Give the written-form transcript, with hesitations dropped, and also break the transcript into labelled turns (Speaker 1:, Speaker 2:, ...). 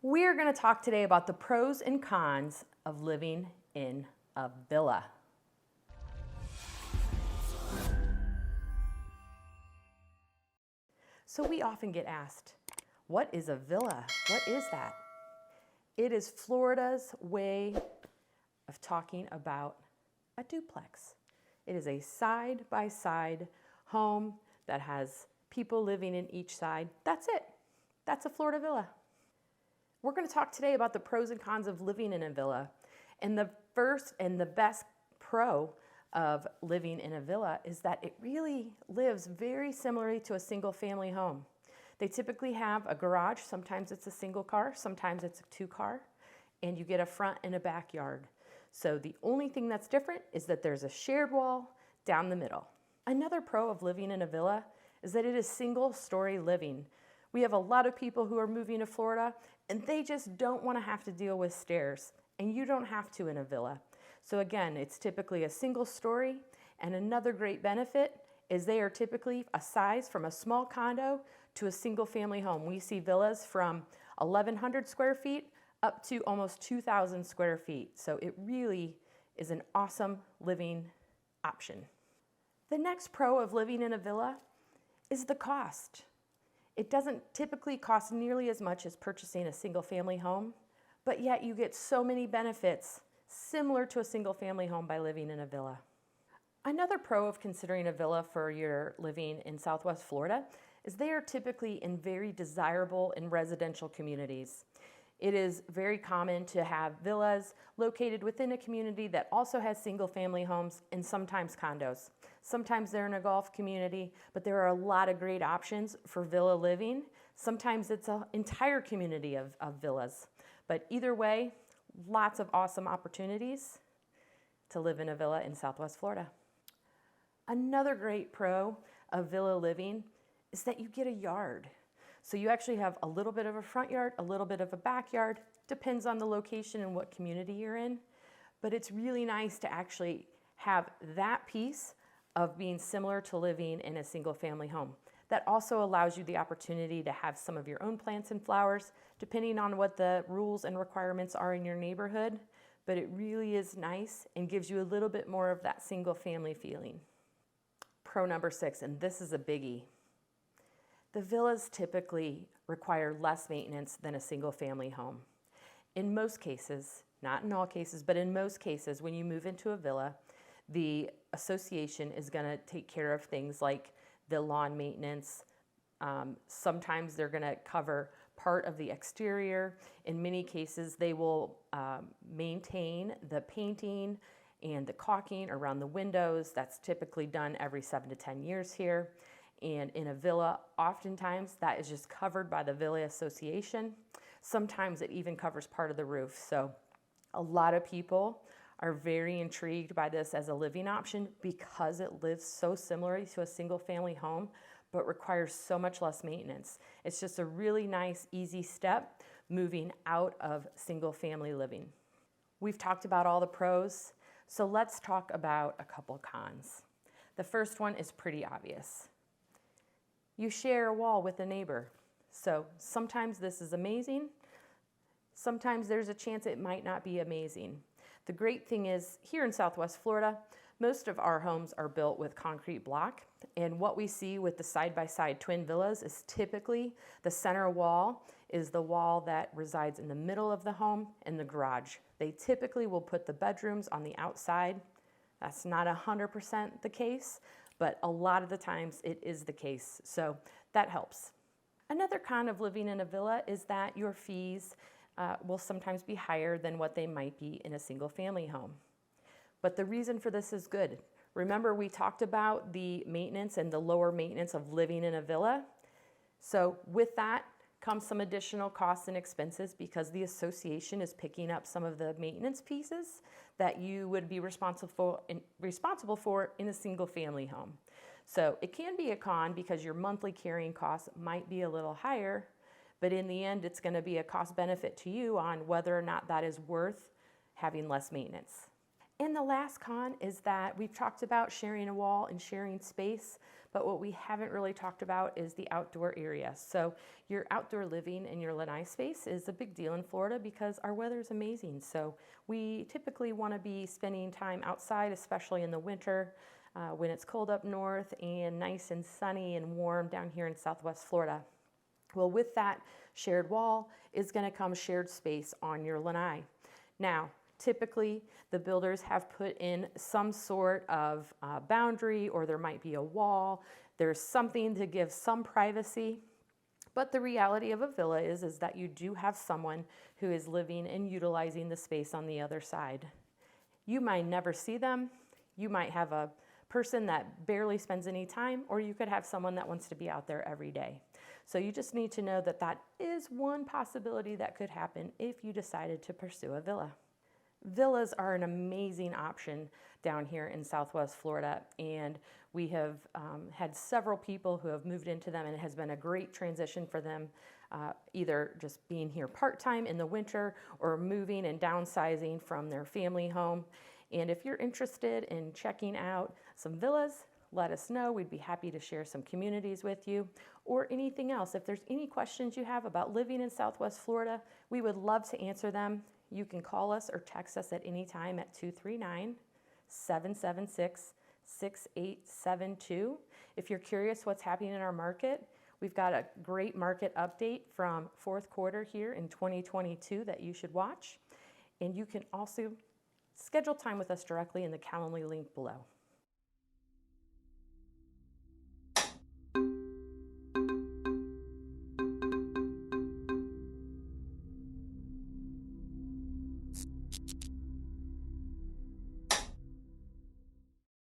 Speaker 1: We're going to talk today about the pros and cons of living in a villa. So we often get asked, what is a villa? What is that? It is Florida's way of talking about a duplex. It is a side-by-side home that has people living in each side. That's it. That's a Florida villa. We're going to talk today about the pros and cons of living in a villa. And the first and the best pro of living in a villa is that it really lives very similarly to a single family home. They typically have a garage. Sometimes it's a single car, sometimes it's a two car, and you get a front and a backyard. So the only thing that's different is that there's a shared wall down the middle. Another pro of living in a villa is that it is single story living. We have a lot of people who are moving to Florida and they just don't want to have to deal with stairs, and you don't have to in a villa. So again, it's typically a single story, and another great benefit is they are typically a size from a small condo to a single family home. We see villas from 1,100 square feet up to almost 2,000 square feet. So it really is an awesome living option. The next pro of living in a villa is the cost. It doesn't typically cost nearly as much as purchasing a single family home, but yet you get so many benefits similar to a single family home by living in a villa. Another pro of considering a villa for your living in Southwest Florida is they are typically in very desirable and residential communities. It is very common to have villas located within a community that also has single family homes and sometimes condos. Sometimes they're in a golf community, but there are a lot of great options for villa living. Sometimes it's an entire community of villas. But either way, lots of awesome opportunities to live in a villa in Southwest Florida. Another great pro of villa living is that you get a yard. So you actually have a little bit of a front yard, a little bit of a backyard, depends on the location and what community you're in. But it's really nice to actually have that piece of being similar to living in a single family home. That also allows you the opportunity to have some of your own plants and flowers, depending on what the rules and requirements are in your neighborhood. But it really is nice and gives you a little bit more of that single family feeling. Pro number 6, and this is a biggie. The villas typically require less maintenance than a single family home. In most cases, not in all cases, but in most cases, when you move into a villa, the association is going to take care of things like the lawn maintenance. Sometimes they're going to cover part of the exterior. In many cases, they will maintain the painting and the caulking around the windows. That's typically done every 7 to 10 years here. And in a villa, oftentimes that is just covered by the Villa Association. Sometimes it even covers part of the roof. So a lot of people are very intrigued by this as a living option because it lives so similarly to a single family home, but requires so much less maintenance. It's just a really nice, easy step moving out of single family living. We've talked about all the pros, so let's talk about a couple cons. The first one is pretty obvious. You share a wall with a neighbor. So sometimes this is amazing. Sometimes there's a chance it might not be amazing. The great thing is here in Southwest Florida, most of our homes are built with concrete block. And what we see with the side-by-side twin villas is typically the center wall is the wall that resides in the middle of the home and the garage. They typically will put the bedrooms on the outside. That's not 100% the case, but a lot of the times it is the case, so that helps. Another con of living in a villa is that your fees will sometimes be higher than what they might be in a single family home. But the reason for this is good. Remember, we talked about the maintenance and the lower maintenance of living in a villa. So with that comes some additional costs and expenses because the association is picking up some of the maintenance pieces that you would be responsible for in a single family home. So it can be a con because your monthly carrying costs might be a little higher, but in the end, it's going to be a cost benefit to you on whether or not that is worth having less maintenance. And the last con is that we've talked about sharing a wall and sharing space, but what we haven't really talked about is the outdoor area. So your outdoor living in your lanai space is a big deal in Florida because our weather is amazing. So we typically want to be spending time outside, especially in the winter when it's cold up north and nice and sunny and warm down here in Southwest Florida. Well, with that shared wall is going to come shared space on your lanai. Now, typically, the builders have put in some sort of boundary, or there might be a wall. There's something to give some privacy. But the reality of a villa is that you do have someone who is living and utilizing the space on the other side. You might never see them. You might have a person that barely spends any time, or you could have someone that wants to be out there every day. So you just need to know that that is one possibility that could happen if you decided to pursue a villa. Villas are an amazing option down here in Southwest Florida, and we have had several people who have moved into them, and it has been a great transition for them, either just being here part-time in the winter or moving and downsizing from their family home. And if you're interested in checking out some villas, let us know. We'd be happy to share some communities with you or anything else. If there's any questions you have about living in Southwest Florida, we would love to answer them. You can call us or text us at any time at 239-776-6872. If you're curious what's happening in our market, we've got a great market update from fourth quarter here in 2022 that you should watch. And you can also schedule time with us directly in the Calendly link below.